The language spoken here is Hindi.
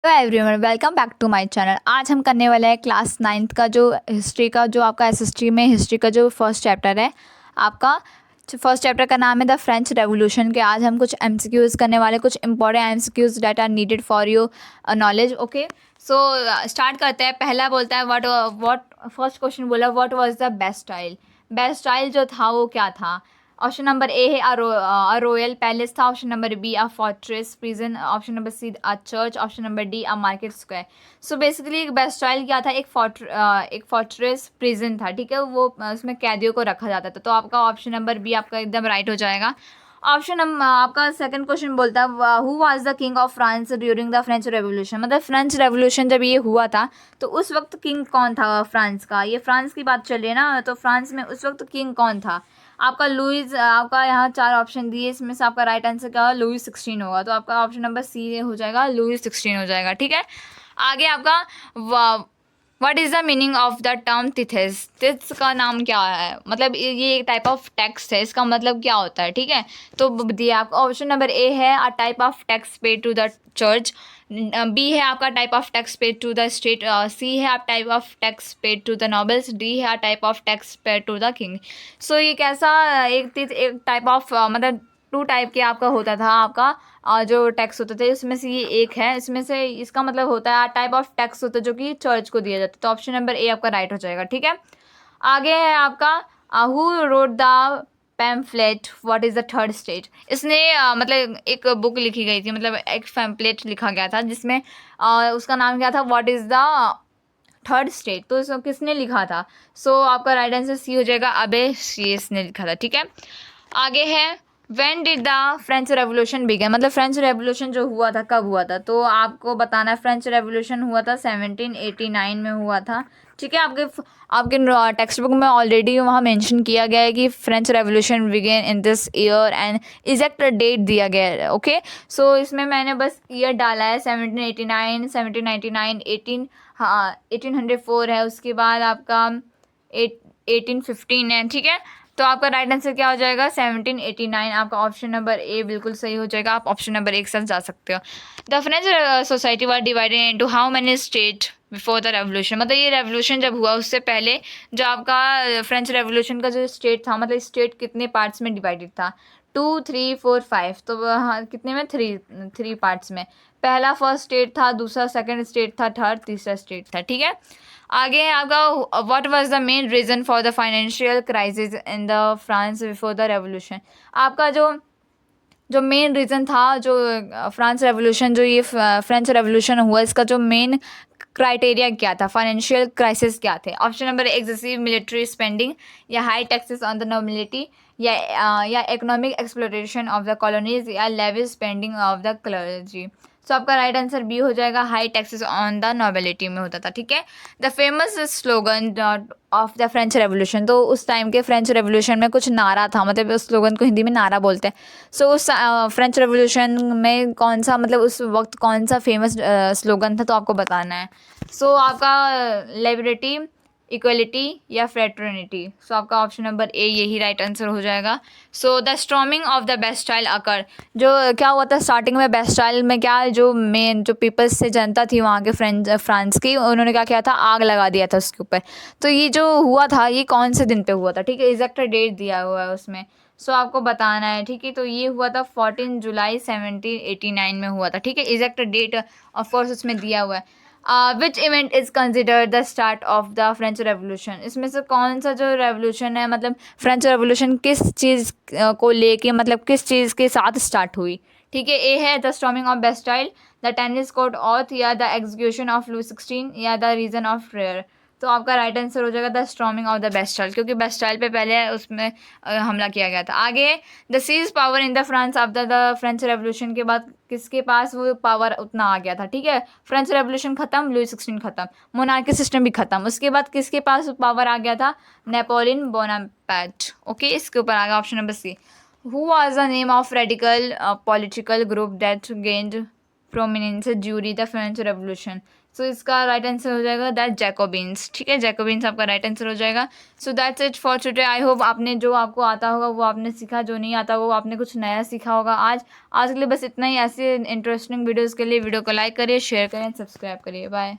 Hello everyone, welcome back to my channel. आज हम करने वाले हैं क्लास नाइन्थ का जो हिस्ट्री का जो आपका एसएसटी में हिस्ट्री का जो फर्स्ट चैप्टर है। आपका फर्स्ट चैप्टर का नाम है द फ्रेंच रेवोल्यूशन के। आज हम कुछ एमसीक्यूज करने वाले, कुछ important MCQs that are needed for your knowledge. Okay, so start करते हैं। पहला बोलता है व्हाट फर्स्ट क्वेश्चन बोला, what was the Bastille. Bastille जो था वो क्या था। ऑप्शन नंबर ए है अ रॉयल पैलेस था। Option number B a fortress prison. Option number C a church. Option number D a market square. So basically Bastille क्या था, एक फोर्ट्रेस प्रिजन था। ठीक है, वो उसमें कैदियों को रखा जाता था। तो आपका ऑप्शन नंबर बी आपका एकदम राइट हो जाएगा। ऑप्शन नंबर आपका सेकंड क्वेश्चन बोलता है who was the king of France during the French revolution. मतलब फ्रेंच रेवोल्यूशन जब ये हुआ था तो उस वक्त किंग कौन था फ्रांस का। ये फ्रांस की बात चल रही है ना, तो फ्रांस में उस वक्त किंग कौन था। आपका लुइस, आपका यहाँ चार ऑप्शन दिए, इसमें से आपका राइट आंसर क्या होगा, लुइस 16 होगा। तो आपका ऑप्शन नंबर सी हो जाएगा, लुइस 16 हो जाएगा। ठीक है, आगे आपका what is the meaning of the term tithes. Tithes का नाम क्या है, मतलब ये एक टाइप ऑफ टैक्स है, इसका मतलब क्या होता है। ठीक है, तो दिया आपका ऑप्शन नंबर ए है a type of tax paid to the church. B है आपका type of tax paid to the state. C है आप type of tax paid to the nobles. D है type of tax paid to the king. So ये कैसा एक टाइप ऑफ मतलब टू टाइप के आपका होता था आपका जो टैक्स होते थे, उसमें से ये एक है। इसमें से इसका मतलब होता है टाइप ऑफ टैक्स होता है जो कि चर्च को दिया जाता है। तो ऑप्शन नंबर ए आपका राइट हो जाएगा। ठीक है, आगे है आपका who wrote the pamphlet what is the third state. इसने मतलब एक बुक लिखी गई थी, मतलब एक पैम्फलेट लिखा गया था जिसमें उसका नाम क्या था, what is the third state. तो इसको किसने लिखा था। सो आपका राइट आंसर सी हो जाएगा, अबे शीस ने लिखा था। ठीक है, आगे है when did the French Revolution begin. मतलब फ्रेंच रेवोल्यूशन जो हुआ था कब हुआ था, तो आपको बताना है। फ्रेंच रेवोल्यूशन हुआ था 1789 में हुआ था। ठीक है, आपके आपके टेक्स्ट बुक में ऑलरेडी वहाँ मेंशन किया गया है कि French Revolution began in this year and exact date दिया गया है। ओके, सो इसमें मैंने बस ईयर डाला है 1789, 1799, 18, हाँ 1804 है। उसके बाद आपका 1815 है। ठीक है, तो आपका राइट आंसर क्या हो जाएगा, 1789। आपका ऑप्शन नंबर ए बिल्कुल सही हो जाएगा। आप ऑप्शन नंबर एक साथ जा सकते हो। The French society were divided into how many state before the revolution. मतलब ये रेवोल्यूशन जब हुआ उससे पहले जो आपका फ्रेंच रेवोल्यूशन का जो स्टेट था, मतलब स्टेट कितने पार्ट्स में डिवाइडेड था, 2, 3, 4, 5। तो हाँ कितने में, थ्री पार्ट्स में। पहला फर्स्ट स्टेट था, दूसरा सेकंड स्टेट था, थर्ड तीसरा स्टेट था। ठीक है, आगे है आपका what was the main reason for the financial crisis in the France before the revolution. आपका जो जो मेन रीज़न था, जो फ्रांस रेवोल्यूशन, जो ये फ्रेंच रेवोल्यूशन हुआ, इसका जो मेन क्राइटेरिया क्या था, फाइनेंशियल क्राइसिस क्या थे। Option number excessive military spending, या high taxes on the nobility, या economic exploration of the colonies, या lavish spending of the clergy. So आपका राइट आंसर बी हो जाएगा, high taxes on the nobility में होता था। ठीक है, the famous slogan of the French revolution. तो उस टाइम के फ्रेंच रेवोल्यूशन में कुछ नारा था, मतलब उस स्लोगन को हिंदी में नारा बोलते हैं। सो उस फ्रेंच रेवोल्यूशन में कौन सा, मतलब उस वक्त कौन सा फेमस स्लोगन था, तो आपको बताना है। सो आपका लिबर्टी, इक्वलिटी, या फ्रेटर्निटी। सो आपका ऑप्शन नंबर ए यही राइट आंसर हो जाएगा। So the storming of the Bastille occur. जो क्या हुआ था स्टार्टिंग में बेस्टाइल में, क्या जो मेन जो पीपल्स से जनता थी वहाँ के फ्रांस की, उन्होंने क्या किया था, आग लगा दिया था उसके ऊपर। तो ये जो हुआ था ये कौन से दिन पे हुआ था। ठीक है, एग्जैक्ट डेट दिया हुआ है उसमें। सो आपको बताना है। ठीक है, तो ये हुआ था 14 जुलाई 1789 में हुआ था। ठीक है, एग्जैक्ट डेट ऑफ कोर्स उसमें दिया हुआ है। Which event is considered the start of the French revolution. इसमें से कौन सा जो रेवोल्यूशन है, मतलब फ्रेंच रेवोल्यूशन किस चीज़ को लेके, मतलब किस चीज़ के साथ स्टार्ट हुई। ठीक है, ए है the storming of Bastille, the tennis court auth, या द एग्जीक्यूशन ऑफ लुई 16, या द रीजन ऑफ रेयर। तो आपका राइट आंसर हो जाएगा the storming of the Bastille, क्योंकि बेस्टाइल पे पहले उसमें हमला किया गया था। आगे the seize power in the France after the French Revolution के बाद किसके पास वो पावर उतना आ गया था। ठीक है, फ्रेंच रेवोल्यूशन खत्म, लुई 16 खत्म, मोनार्की सिस्टम भी खत्म, उसके बाद किसके पास पावर आ गया था, नेपोलियन बोनापार्ट। ओके, इसके ऊपर आ गया option number C. Who was the name of radical political group that gained prominence ज्यूरी द फ्रेंच रेवोल्यूशन। सो इसका राइट आंसर हो जाएगा दैट जैकोबिन्स। ठीक है, जैकोबिन्स आपका राइट आंसर हो जाएगा। So that's it for today. I hope आपने जो आपको आता होगा वो आपने सीखा, जो नहीं आता वो आपने कुछ नया सीखा होगा आज के लिए बस इतना ही। ऐसे इंटरेस्टिंग वीडियोज़ के लिए वीडियो को लाइक करिए, शेयर करें, सब्सक्राइब करिए। बाय।